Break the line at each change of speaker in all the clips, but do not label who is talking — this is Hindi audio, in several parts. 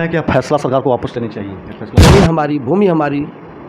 हैं कि फैसला सरकार को वापस लेनी चाहिए, ये फैसला
जमीन हमारी, भूमि हमारी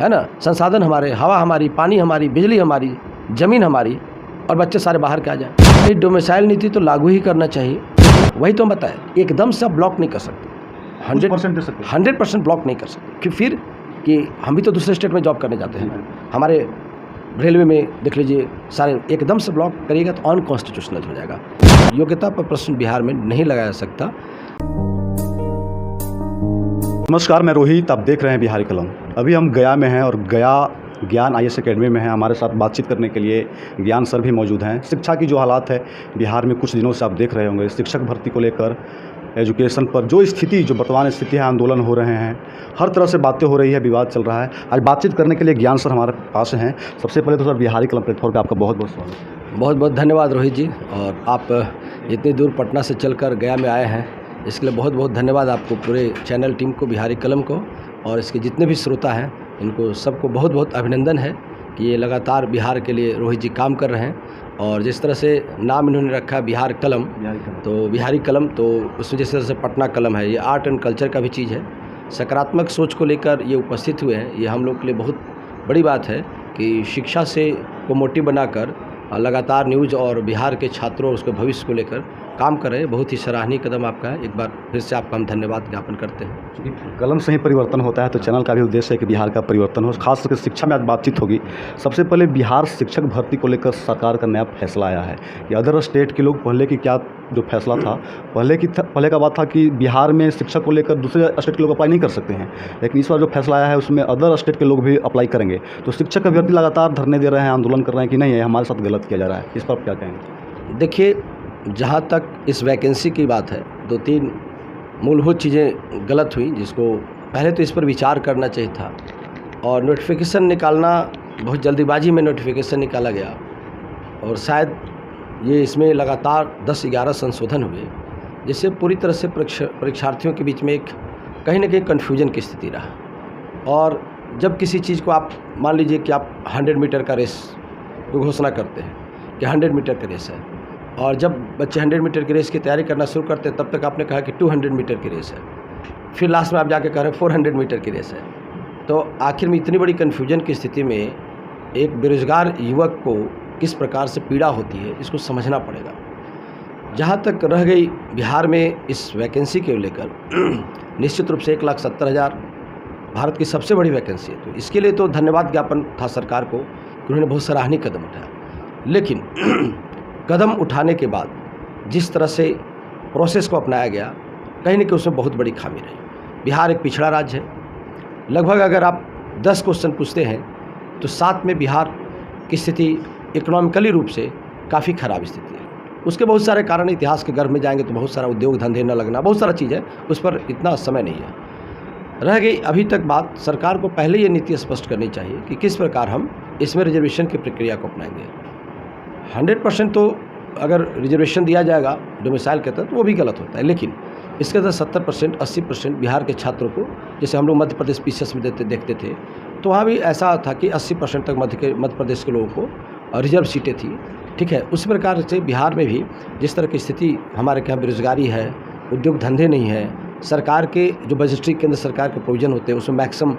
है ना, संसाधन हमारे, हवा हमारी, पानी हमारी, बिजली हमारी, ज़मीन हमारी, और बच्चे सारे बाहर के आ जाए। ये डोमिसाइल नीति तो लागू ही करना चाहिए। वही तो बताए, एकदम से आप ब्लॉक नहीं कर सकते,
100% दे सकते हैं।
100% ब्लॉक नहीं कर सकते कि फिर कि हम भी तो दूसरे स्टेट में जॉब करने जाते हैं। हमारे रेलवे में देख लीजिए, सारे एकदम से ब्लॉक करिएगा तो अनकॉन्स्टिट्यूशनल हो जाएगा। योग्यता पर प्रश्न बिहार में नहीं लगाया जा सकता।
नमस्कार, मैं रोहित, आप देख रहे हैं बिहारी कलम। अभी हम गया में हैं और गया ज्ञान IAS एकेडमी में हैं। हमारे साथ बातचीत करने के लिए ज्ञान सर भी मौजूद हैं। शिक्षा की जो हालात है बिहार में कुछ दिनों से आप देख रहे होंगे, शिक्षक भर्ती को लेकर, एजुकेशन पर जो स्थिति, जो वर्तमान स्थिति है, आंदोलन हो रहे हैं, हर तरह से बातें हो रही है, विवाद चल रहा है। आज बातचीत करने के लिए ज्ञान सर हमारे पास हैं। सबसे पहले तो सर बिहारी कलम प्लेटफॉर्म पर आपका बहुत बहुत स्वागत।
बहुत बहुत धन्यवाद रोहित जी, और आप इतनी दूर पटना से चलकर गया में आए हैं, इसके लिए बहुत बहुत धन्यवाद आपको, पूरे चैनल टीम को, बिहारी कलम को, और इसके जितने भी श्रोता हैं इनको सबको बहुत बहुत अभिनंदन है कि ये लगातार बिहार के लिए रोहित जी काम कर रहे हैं। और जिस तरह से नाम इन्होंने रखा है बिहार कलम, तो बिहारी कलम, तो उसमें जिस तरह से पटना कलम है, ये आर्ट एंड कल्चर का भी चीज़ है। सकारात्मक सोच को लेकर ये उपस्थित हुए हैं, ये हम लोग के लिए बहुत बड़ी बात है कि शिक्षा से को मोटिव बनाकर लगातार न्यूज़ और बिहार के छात्रों और उसके भविष्य को लेकर काम कर रहे हैं। बहुत ही सराहनीय कदम आपका है। एक बार फिर से आपका हम धन्यवाद ज्ञापन करते हैं।
क्योंकि कलम से ही परिवर्तन होता है, तो चैनल का भी उद्देश्य है कि बिहार का परिवर्तन हो, खास करके शिक्षा में आज बातचीत होगी। सबसे पहले बिहार शिक्षक भर्ती को लेकर सरकार का नया फैसला आया है कि अदर स्टेट के लोग, पहले की क्या जो फैसला था, पहले का बात था कि बिहार में शिक्षक को लेकर दूसरे स्टेट के लोग अप्लाई नहीं कर सकते हैं, लेकिन इस बार जो फैसला आया है उसमें अदर स्टेट के लोग भी अप्लाई करेंगे। तो शिक्षक अभ्यर्थी लगातार धरने दे रहे हैं, आंदोलन कर रहे हैं कि नहीं, ये हमारे साथ गलत किया जा रहा है। इस पर आप क्या कहेंगे?
देखिए, जहाँ तक इस वैकेंसी की बात है, 2-3 मूलभूत चीज़ें गलत हुई, जिसको पहले तो इस पर विचार करना चाहिए था। और नोटिफिकेशन निकालना, बहुत जल्दीबाजी में नोटिफिकेशन निकाला गया, और शायद ये इसमें लगातार 10-11 संशोधन हुए, जिससे पूरी तरह से परीक्षार्थियों के बीच में एक कहीं ना कहीं कन्फ्यूजन की स्थिति रहा। और जब किसी चीज़ को आप मान लीजिए कि आप 100 मीटर का रेस को घोषणा करते हैं कि 100 मीटर का रेस है, और जब बच्चे 100 मीटर की रेस की तैयारी करना शुरू करते हैं, तब तक आपने कहा कि 200 मीटर की रेस है, फिर लास्ट में आप जाके कह रहे हैं 400 मीटर की रेस है। तो आखिर में इतनी बड़ी कन्फ्यूजन की स्थिति में एक बेरोजगार युवक को किस प्रकार से पीड़ा होती है, इसको समझना पड़ेगा। जहाँ तक रह गई बिहार में इस वैकेंसी के लेकर, निश्चित रूप से 1,70,000 भारत की सबसे बड़ी वैकेंसी है, तो इसके लिए तो धन्यवाद ज्ञापन था सरकार को कि उन्होंने बहुत सराहनीय कदम उठाया। लेकिन कदम उठाने के बाद जिस तरह से प्रोसेस को अपनाया गया, कहीं न कहीं उसमें बहुत बड़ी खामी रही। बिहार एक पिछड़ा राज्य है। लगभग अगर आप 10 क्वेश्चन पूछते हैं तो 7 में बिहार की स्थिति इकोनॉमिकली रूप से काफ़ी ख़राब स्थिति है। उसके बहुत सारे कारण, इतिहास के गर्भ में जाएंगे तो बहुत सारा उद्योग धंधे न लगना, बहुत सारा चीज़ है, उस पर इतना समय नहीं है। रह गई अभी तक बात, सरकार को पहले ये नीति स्पष्ट करनी चाहिए कि किस प्रकार हम इसमें रिजर्वेशन की प्रक्रिया को अपनाएंगे। 100% तो अगर रिजर्वेशन दिया जाएगा डोमिसाइल के तहत, वो भी गलत होता है, लेकिन इसके तहत 70%, 80% बिहार के छात्रों को, जैसे हम लोग मध्य प्रदेश PCS में देखते थे, तो वहाँ भी ऐसा था कि 80% तक मध्य प्रदेश के लोगों को रिजर्व सीटें थी। ठीक है, उसी प्रकार से बिहार में भी जिस तरह की स्थिति हमारे यहाँ बेरोजगारी है, उद्योग धंधे नहीं है, सरकार के जो बजटरी केंद्र सरकार के प्रोविजन होते हैं उसमें मैक्सिमम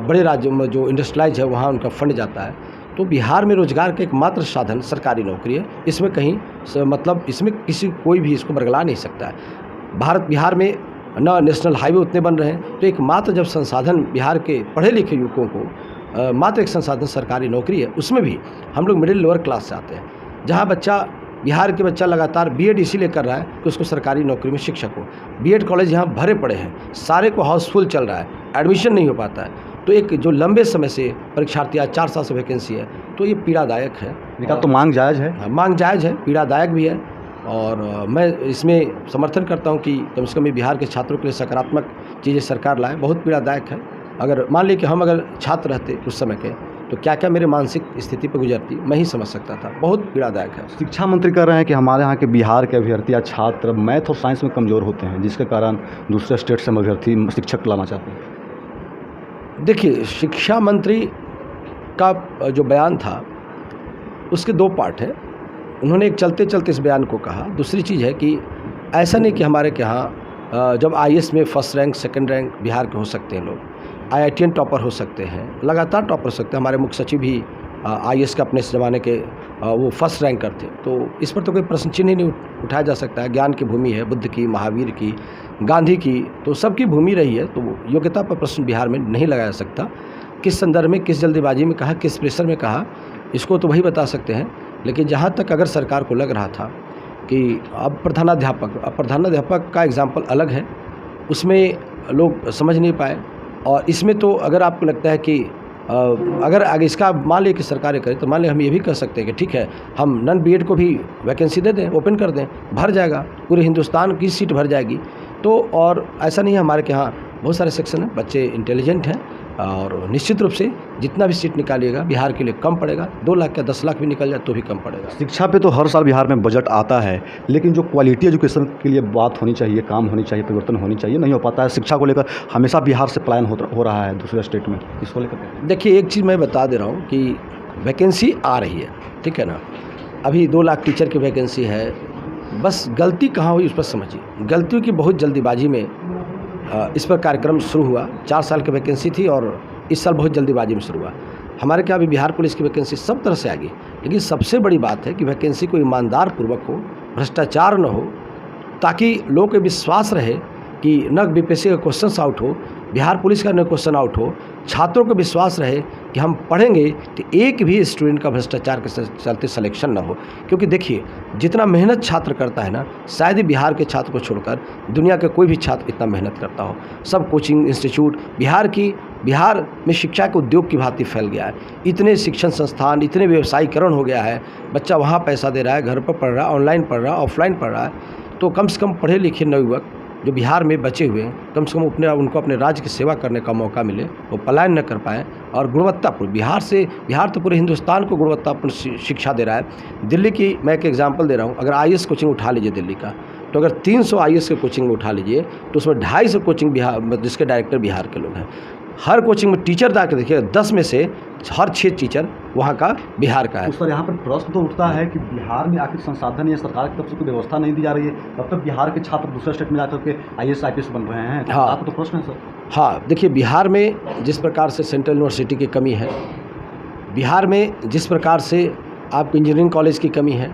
बड़े राज्यों में जो इंडस्ट्रियलाइज है वहाँ उनका फंड जाता है। तो बिहार में रोजगार का एकमात्र साधन सरकारी नौकरी है। इसमें कहीं मतलब इसमें कोई भी इसको बरगला नहीं सकता है। बिहार में न नेशनल हाईवे उतने बन रहे हैं, तो एकमात्र जब संसाधन बिहार के पढ़े लिखे युवकों को मात्र एक संसाधन सरकारी नौकरी है, उसमें भी हम लोग मिडिल लोअर क्लास से आते हैं। जहाँ बिहार के बच्चा लगातार BEd इसीलिए कर रहा है कि उसको सरकारी नौकरी में शिक्षक हो। BEd कॉलेज यहाँ भरे पड़े हैं, सारे को हाउसफुल चल रहा है, एडमिशन नहीं हो पाता है। तो एक जो लंबे समय से परीक्षार्थी, आज 4 साल से वैकेंसी है, तो ये पीड़ादायक है।
तो मांग जायज़ है,
मांग जायज़ है, पीड़ादायक भी है। और मैं इसमें समर्थन करता हूँ कि कम से कम बिहार के छात्रों के लिए सकारात्मक चीज़ें सरकार लाए। बहुत पीड़ादायक है। अगर मान लीजिए कि हम अगर छात्र रहते उस समय के, तो क्या क्या मेरे मानसिक स्थिति पर गुजरती, मैं ही समझ सकता था। बहुत पीड़ादायक है।
शिक्षा मंत्री कह रहे हैं कि हमारे यहाँ के बिहार के अभ्यर्थी या छात्र मैथ और साइंस में कमज़ोर होते हैं, जिसके कारण दूसरे स्टेट से हम अभ्यर्थी शिक्षक लाना चाहते हैं।
देखिए, शिक्षा मंत्री का जो बयान था उसके 2 पार्ट हैं। उन्होंने एक चलते चलते इस बयान को कहा। दूसरी चीज़ है कि ऐसा नहीं कि हमारे के यहाँ जब आईएएस में first rank second rank Bihar के हो सकते हैं लोग, आईआईटीएन टॉपर हो सकते हैं, लगातार टॉपर हो सकते हैं। हमारे मुख्य सचिव भी आईएएस का अपने ज़माने के वो फर्स्ट रैंकर थे। तो इस पर तो कोई प्रश्न चिन्ह ही नहीं उठाया जा सकता है। ज्ञान की भूमि है, बुद्ध की, महावीर की, गांधी की, तो सबकी भूमि रही है। तो योग्यता पर प्रश्न बिहार में नहीं लगाया जा सकता। किस संदर्भ में, किस जल्दीबाजी में कहा, किस प्रेशर में कहा, इसको तो वही बता सकते हैं। लेकिन जहाँ तक अगर सरकार को लग रहा था कि अब प्रधानाध्यापक का एग्जाम्पल अलग है, उसमें लोग समझ नहीं पाए। और इसमें तो अगर आपको लगता है कि अगर आगे इसका मान लिया कि सरकार करे, तो मान लिया हम ये भी कह सकते हैं कि ठीक है, हम नॉन बीएड को भी वैकेंसी दे दें, ओपन कर दें, भर जाएगा, पूरे हिंदुस्तान की सीट भर जाएगी। तो और ऐसा नहीं है, हमारे के यहाँ बहुत सारे सेक्शन हैं, बच्चे इंटेलिजेंट हैं और निश्चित रूप से जितना भी सीट निकालिएगा बिहार के लिए कम पड़ेगा। 2 लाख या 10 लाख भी निकल जाए तो भी कम पड़ेगा।
शिक्षा पे तो हर साल बिहार में बजट आता है, लेकिन जो क्वालिटी एजुकेशन के लिए बात होनी चाहिए, काम होनी चाहिए, परिवर्तन होनी चाहिए, नहीं हो पाता है। शिक्षा को लेकर हमेशा बिहार से पलायन हो रहा है दूसरे स्टेट में, इसको लेकर
देखिए, एक चीज़ मैं बता दे रहा हूँ कि वैकेंसी आ रही है, ठीक है ना। अभी 2 लाख टीचर की वैकेंसी है। बस गलती कहाँ हुई उस पर समझिए। गलतियों की बहुत जल्दीबाजी में इस पर कार्यक्रम शुरू हुआ। 4 साल की वैकेंसी थी और इस साल बहुत जल्दीबाजी में शुरू हुआ। हमारे क्या अभी बिहार पुलिस की वैकेंसी सब तरह से आ गई, लेकिन सबसे बड़ी बात है कि वैकेंसी को ईमानदार पूर्वक हो, भ्रष्टाचार न हो, ताकि लोगों को विश्वास रहे कि न बीपीएससी का क्वेश्चन आउट हो, बिहार पुलिस का न क्वेश्चन आउट हो, छात्रों को विश्वास रहे कि हम पढ़ेंगे तो एक भी स्टूडेंट का भ्रष्टाचार के चलते सिलेक्शन ना हो। क्योंकि देखिए, जितना मेहनत छात्र करता है ना, शायद ही बिहार के छात्र को छोड़कर दुनिया के कोई भी छात्र इतना मेहनत करता हो। सब कोचिंग इंस्टीट्यूट बिहार में शिक्षा के उद्योग की भांति फैल गया है। इतने शिक्षण संस्थान, इतने व्यवसायीकरण हो गया है। बच्चा वहाँ पैसा दे रहा है, घर पर पढ़ रहा है, ऑनलाइन पढ़ रहा है, ऑफलाइन पढ़ रहा है। तो कम से कम पढ़े लिखे नवयुवक जो बिहार में बचे हुए हैं, कम से कम उनको अपने राज्य की सेवा करने का मौका मिले, वो पलायन न कर पाएँ। और गुणवत्तापूर्ण बिहार तो पूरे हिंदुस्तान को गुणवत्तापूर्ण शिक्षा दे रहा है। दिल्ली की मैं एक एग्जांपल दे रहा हूँ। अगर आईएएस कोचिंग उठा लीजिए दिल्ली का, तो अगर 300 आईएएस के कोचिंग उठा लीजिए तो उसमें 250 कोचिंग बिहार, जिसके डायरेक्टर बिहार के लोग हैं। हर कोचिंग में टीचर जाकर देखिए, 10 में से हर 6 टीचर वहाँ का बिहार का है।
तो सर, यहाँ पर प्रश्न तो उठता है कि बिहार में आखिर संसाधन या सरकार की तरफ से कोई व्यवस्था नहीं दी जा रही है, तब तक बिहार के छात्र दूसरे स्टेट में जाकर के आईएएस आईपीएस बन रहे हैं।
हाँ,
आपको तो प्रश्न है सर।
हाँ, देखिए, बिहार में जिस प्रकार से सेंट्रल यूनिवर्सिटी की कमी है, बिहार में जिस प्रकार से आपको इंजीनियरिंग कॉलेज की कमी है,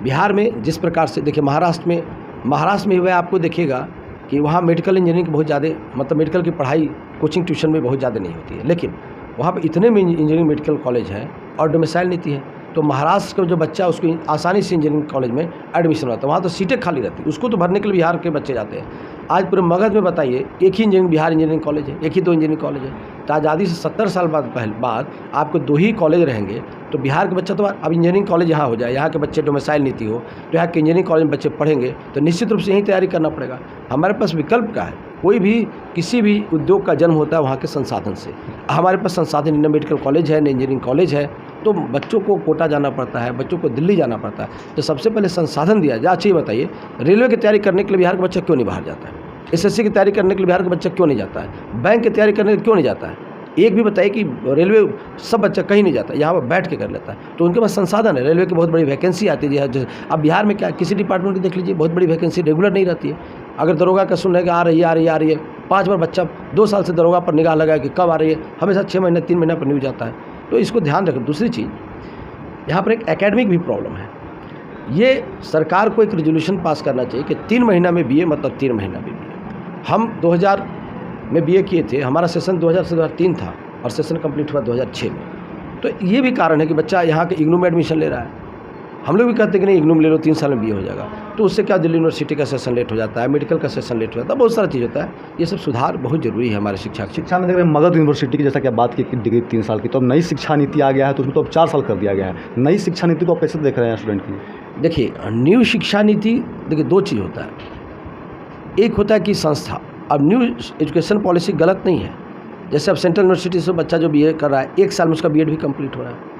बिहार में जिस प्रकार से देखिए महाराष्ट्र में हुआ, आपको देखिएगा कि वहाँ मेडिकल इंजीनियरिंग बहुत ज़्यादा, मतलब मेडिकल की पढ़ाई कोचिंग ट्यूशन में बहुत ज़्यादा नहीं होती है, लेकिन वहाँ पे इतने में इंजीनियरिंग मेडिकल कॉलेज है और डोमिसाइल नीति है। तो महाराष्ट्र का जो बच्चा, उसको आसानी से इंजीनियरिंग कॉलेज में एडमिशन होता है। वहाँ तो सीटें खाली रहती है, उसको तो भरने के लिए बिहार के बच्चे जाते हैं। आज पूरे मगध में बताइए, एक ही बिहार इंजीनियरिंग कॉलेज है, एक ही 2 इंजीनियरिंग कॉलेज है। तो आज़ादी से 70 साल बाद आपको 2 ही कॉलेज रहेंगे, तो बिहार के बच्चा तो अब इंजीनियरिंग कॉलेज यहाँ हो जाए, यहाँ के बच्चे डोमिसाइल नीति हो, तो यहाँ के इंजीनियरिंग कॉलेज में बच्चे पढ़ेंगे, तो निश्चित रूप से यही तैयारी करना पड़ेगा। हमारे पास विकल्प का है। कोई भी किसी भी उद्योग का जन्म होता है वहाँ के संसाधन से। हमारे पास संसाधन, न मेडिकल कॉलेज है, न इंजीनियरिंग कॉलेज है, तो बच्चों को कोटा जाना पड़ता है, बच्चों को दिल्ली जाना पड़ता है। तो सबसे पहले संसाधन दिया जाए। अच्छा, ये बताइए, रेलवे की तैयारी करने के लिए बिहार का बच्चा क्यों नहीं बाहर जाता है? एसएससी की तैयारी करने के लिए बिहार का बच्चा क्यों नहीं जाता है? बैंक की तैयारी करने के लिए क्यों नहीं जाता है? एक भी बताइए कि रेलवे सब बच्चा कहीं नहीं जाता, यहाँ पर बैठ के कर लेता है। तो उनके पास संसाधन है, रेलवे की बहुत बड़ी वैकेंसी आती है। अब बिहार में क्या, किसी डिपार्टमेंट की देख लीजिए, बहुत बड़ी वैकेंसी रेगुलर नहीं रहती है। अगर दरोगा का सुन रहे कि आ रही है 5 बार बच्चा 2 साल से दरोगा पर निगाह लगाए कि कब आ रही है, हमेशा 6 महीने 3 महीने पर न्यूज आता है। तो इसको ध्यान रखें। दूसरी चीज़, यहाँ पर एक एकेडमिक भी प्रॉब्लम है। ये सरकार को एक रेजोल्यूशन पास करना चाहिए कि 3 महीना में बीए, मतलब 3 महीना में बीए। हम 2000 में बीए किए थे, हमारा सेशन 2000 से 2003 था और सेशन कंप्लीट हुआ 2006 में। तो ये भी कारण है कि बच्चा यहाँ के इग्नू में एडमिशन ले रहा है। हम लोग भी कहते हैं कि नहीं, इग्नू में ले लो, 3 साल में बीए हो जाएगा। तो उससे क्या, दिल्ली यूनिवर्सिटी का सेशन लेट हो जाता है, मेडिकल का सेशन लेट हो जाता है, बहुत सारा चीज़ होता है। ये सब सुधार बहुत जरूरी है हमारे शिक्षा
में। देख रहे हैं मगध यूनिवर्सिटी की, जैसा कि आप बात की डिग्री 3 साल की, तो अब नई शिक्षा नीति आ गया है, तो उसमें तो अब 4 साल कर दिया गया है। नई शिक्षा नीति को आप कैसे देख रहे हैं स्टूडेंट की?
देखिए, न्यू शिक्षा नीति, देखिए 2 चीज़ होता है। एक होता है कि संस्था, अब न्यू एजुकेशन पॉलिसी गलत नहीं है। जैसे अब सेंट्रल यूनिवर्सिटी से बच्चा जो बीए कर रहा है, 1 साल में उसका बीएड भी कंप्लीट हो रहा है,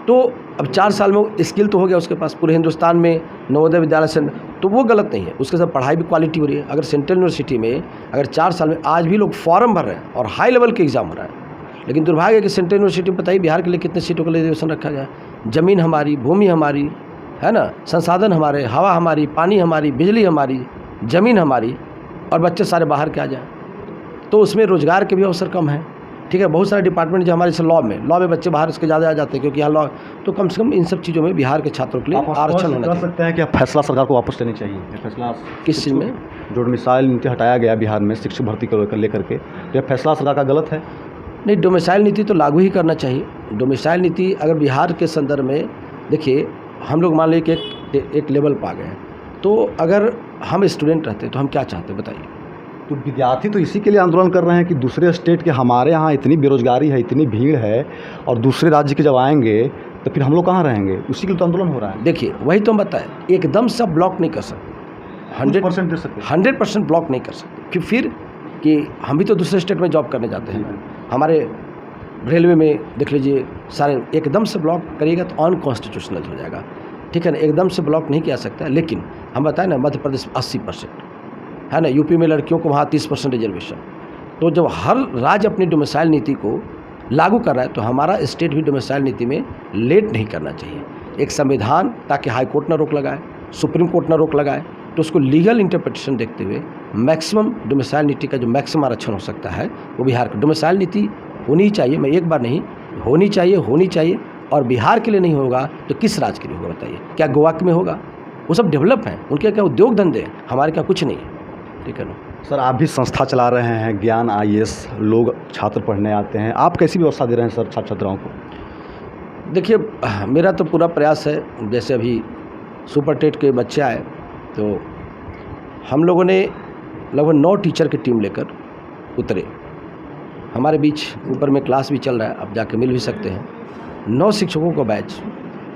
तो अब 4 साल में स्किल तो हो गया उसके पास, पूरे हिंदुस्तान में नवोदय विद्यालय से, तो वो गलत नहीं है। उसके साथ पढ़ाई भी क्वालिटी हो रही है। अगर सेंट्रल यूनिवर्सिटी में अगर 4 साल में आज भी लोग फॉर्म भर रहे हैं और हाई लेवल के एग्जाम हो रहा है, लेकिन दुर्भाग्य है कि सेंट्रल यूनिवर्सिटी में बताइए बिहार के लिए कितने सीटों का रिजर्वेशन रखा गया है। ज़मीन हमारी, भूमि हमारी है ना, संसाधन हमारे, हवा हमारी, पानी हमारी, बिजली हमारी, ज़मीन हमारी, और बच्चे सारे बाहर के आ जाएँ, तो उसमें रोज़गार के भी अवसर कम हैं। ठीक है, बहुत सारे डिपार्टमेंट जो हमारे जैसे लॉ में बच्चे बाहर इसके ज़्यादा आ जाते हैं, क्योंकि यहाँ लॉ, तो कम से कम इन सब चीज़ों में बिहार के छात्रों के लिए आरक्षण होना चाहिए।
सकते हैं कि फैसला सरकार को वापस लेनी चाहिए, फैसला
किस चीज़ में?
जो डोमिसाइल नीति हटाया गया बिहार में शिक्षक भर्ती को लेकर के, यह फैसला सरकार का गलत है?
नहीं, डोमिसाइल नीति तो लागू ही करना चाहिए। डोमिसाइल नीति अगर बिहार के संदर्भ में देखिए, हम लोग मान लीजिए कि एक लेवल पर आ गए हैं, तो अगर हम स्टूडेंट रहते तो हम क्या चाहते बताइए?
तो विद्यार्थी तो इसी के लिए आंदोलन कर रहे हैं कि दूसरे स्टेट के हमारे यहाँ इतनी बेरोजगारी है, इतनी भीड़ है, और दूसरे राज्य के जब आएंगे तो फिर हम लोग कहाँ रहेंगे? उसी के लिए तो आंदोलन हो रहा है।
देखिए, वही तो हम बताएं, एकदम सब ब्लॉक नहीं कर सकते,
100% दे सकते,
100% ब्लॉक नहीं कर सकते, कि फिर कि हम भी तो दूसरे स्टेट में जॉब करने जाते हैं। हमारे रेलवे में देख लीजिए, सारे एकदम से ब्लॉक करिएगा तो अनकॉन्स्टिट्यूशनल हो जाएगा। ठीक है ना, एकदम से ब्लॉक नहीं किया सकता। लेकिन हम बताएं ना, मध्य प्रदेश 80% है ना, यूपी में लड़कियों को वहाँ 30% रिजर्वेशन। तो जब हर राज्य अपनी डोमिसाइल नीति को लागू कर रहा है, तो हमारा स्टेट भी डोमिसाइल नीति में लेट नहीं करना चाहिए। एक संविधान, ताकि हाई कोर्ट ना रोक लगाए, सुप्रीम कोर्ट ना रोक लगाए, तो उसको लीगल इंटरप्रिटेशन देखते हुए मैक्सिमम डोमिसाइल नीति का जो मैक्सिमम आरक्षण हो सकता है वो बिहार का। डोमिसाइल नीति होनी चाहिए, मैं एक बार नहीं, होनी चाहिए। और बिहार के लिए नहीं होगा तो किस राज्य के लिए होगा बताइए? क्या गोवा में होगा? वो सब डेवलप हैं, उनके क्या उद्योग धंधे हैं, हमारे क्या कुछ नहीं है। ठीक है ना
सर, आप भी संस्था चला रहे हैं, ज्ञान IAS, लोग छात्र पढ़ने आते हैं, आप कैसी व्यवस्था दे रहे हैं सर छात्र छात्राओं को?
देखिए, मेरा तो पूरा प्रयास है, जैसे अभी सुपर टेट के बच्चे आए तो हम लोगों ने लगभग 9 टीचर की टीम लेकर उतरे। हमारे बीच ऊपर में क्लास भी चल रहा है, आप जाके मिल भी सकते हैं। 9 शिक्षकों का बैच,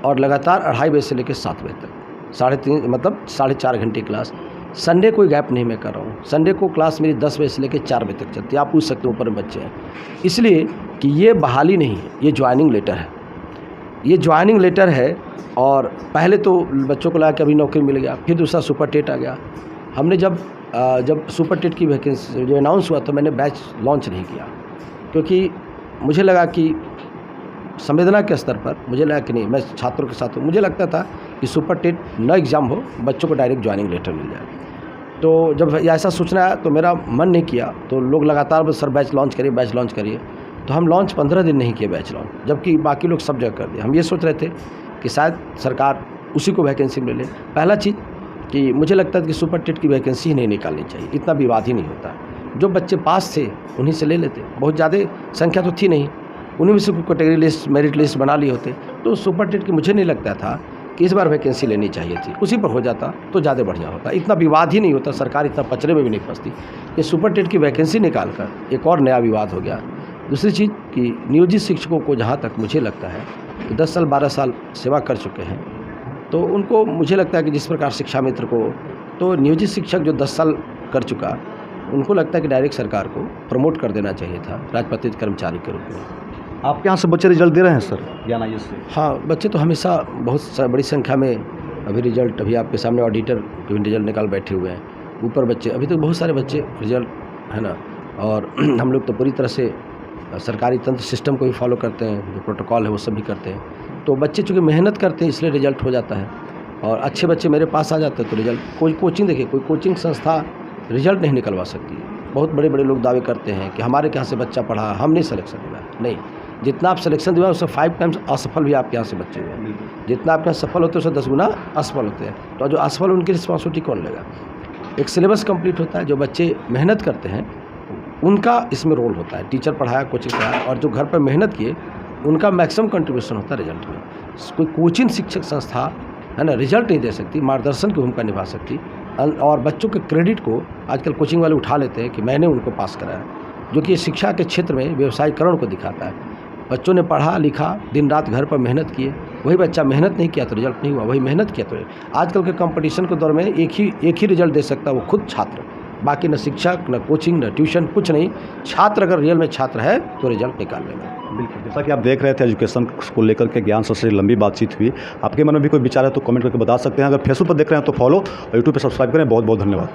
और लगातार 2:30 बजे से लेकर 7 बजे तक, 3.5 मतलब 4.5 घंटे क्लास। संडे कोई गैप नहीं मैं कर रहा हूँ। संडे को क्लास मेरी 10 बजे से लेकर 4 बजे तक चलती है। आप पूछ सकते हो ऊपर में बच्चे हैं, इसलिए कि ये बहाली नहीं है, ये ज्वाइनिंग लेटर है। ये ज्वाइनिंग लेटर है, और पहले तो बच्चों को लगा कि अभी नौकरी मिल गया, फिर दूसरा सुपर टेट आ गया। हमने जब सुपर टेट की वैकेंसी जो अनाउंस हुआ तो मैंने बैच लॉन्च नहीं किया, क्योंकि मुझे लगा कि संवेदना के स्तर पर मुझे लगा कि नहीं, मैं छात्रों के साथ हूँ। मुझे लगता था कि सुपर टेट न एग्ज़ाम हो, बच्चों को डायरेक्ट ज्वाइनिंग लेटर मिल जाए। तो जब ऐसा सोचना आया तो मेरा मन नहीं किया, तो लोग लगातार सर बैच लॉन्च करिए। तो हम लॉन्च 15 दिन नहीं किए बैच लॉन्च, जबकि बाकी लोग सब जगह कर दिए। हम ये सोच रहे थे कि शायद सरकार उसी को वैकेंसी में ले ले। पहला चीज़ कि मुझे लगता है कि सुपर टेट की वैकेंसी ही नहीं निकालनी चाहिए, इतना विवाद ही नहीं होता। जो बच्चे पास थे उन्हीं से ले लेते, बहुत ज़्यादा संख्या तो थी नहीं, उन्हीं में से कोई कैटेगरी लिस्ट, मेरिट लिस्ट बना लिए होते। तो सुपर टेट की मुझे नहीं लगता था कि इस बार वैकेंसी लेनी चाहिए थी, उसी पर हो जाता तो ज़्यादा बढ़िया होता, इतना विवाद ही नहीं होता, सरकार इतना पचड़े में भी नहीं फंसती। ये सुपर टेट की वैकेंसी निकाल कर एक और नया विवाद हो गया। दूसरी चीज़ कि नियोजित शिक्षकों को, जहाँ तक मुझे लगता है कि 10 साल 12 साल सेवा कर चुके हैं, तो उनको मुझे लगता है कि जिस प्रकार शिक्षा मित्र को, तो नियोजित शिक्षक जो 10 साल कर चुका, उनको लगता है कि डायरेक्ट सरकार को प्रमोट कर देना चाहिए था राजपत्रित कर्मचारी के रूप में।
आपके यहाँ से बच्चे रिजल्ट दे रहे हैं सर ज्ञान IAS से?
हाँ, बच्चे तो हमेशा बहुत बड़ी संख्या में अभी रिजल्ट, अभी आपके सामने ऑडिटर के भी रिजल्ट निकाल बैठे हुए हैं। ऊपर बच्चे, अभी तो बहुत सारे बच्चे रिजल्ट है ना। और हम लोग तो पूरी तरह से सरकारी तंत्र सिस्टम को भी फॉलो करते हैं, जो प्रोटोकॉल है वो सब भी करते हैं। तो बच्चे चूँकि मेहनत करते हैं इसलिए रिजल्ट हो जाता है, और अच्छे बच्चे मेरे पास आ जाते हैं तो रिजल्ट। कोई कोचिंग देखिए, कोई कोचिंग संस्था रिजल्ट नहीं निकलवा सकती। बहुत बड़े बड़े लोग दावे करते हैं कि हमारे यहाँ से बच्चा पढ़ा, हम नहीं सिलेक्शन दिया। नहीं, जितना आप सिलेक्शन दिया उससे 5 टाइम्स असफल भी आपके यहाँ से बच्चे हुए हैं। जितना आपके यहाँ सफल होते हैं उससे 10 गुना असफल होते हैं। तो जो असफल, उनकी रिस्पॉन्सिबिलिटी कौन लेगा? एक सिलेबस कंप्लीट होता है, जो बच्चे मेहनत करते हैं उनका इसमें रोल होता है। टीचर पढ़ाया, कोचिंग पढ़ाया, और जो घर पर मेहनत किए उनका मैक्सिमम कंट्रीब्यूशन होता है रिजल्ट में। कोई कोचिंग शिक्षक संस्था है ना रिजल्ट नहीं दे सकती, मार्गदर्शन की भूमिका निभा सकती। और बच्चों के क्रेडिट को आजकल कोचिंग वाले उठा लेते हैं कि मैंने उनको पास कराया, जो कि शिक्षा के क्षेत्र में व्यवसायीकरण को दिखाता है। बच्चों ने पढ़ा लिखा, दिन रात घर पर मेहनत किए, वही बच्चा मेहनत नहीं किया तो रिजल्ट नहीं हुआ, वही मेहनत किया तो। आजकल के कंपटीशन के दौर में एक ही रिजल्ट दे सकता है, वो खुद छात्र। बाकी न शिक्षक, न कोचिंग, न ट्यूशन, कुछ नहीं। छात्र अगर रियल में छात्र है तो रिजल्ट निकाल लेगा।
बिल्कुल, जैसा कि आप देख रहे थे एजुकेशन को लेकर के ज्ञान सर से लंबी बातचीत हुई। आपके मन में भी कोई विचार है तो कमेंट करके बता सकते हैं। अगर फेसबुक पर देख रहे हैं तो फॉलो, और यूट्यूब पर सब्सक्राइब करें। बहुत बहुत धन्यवाद।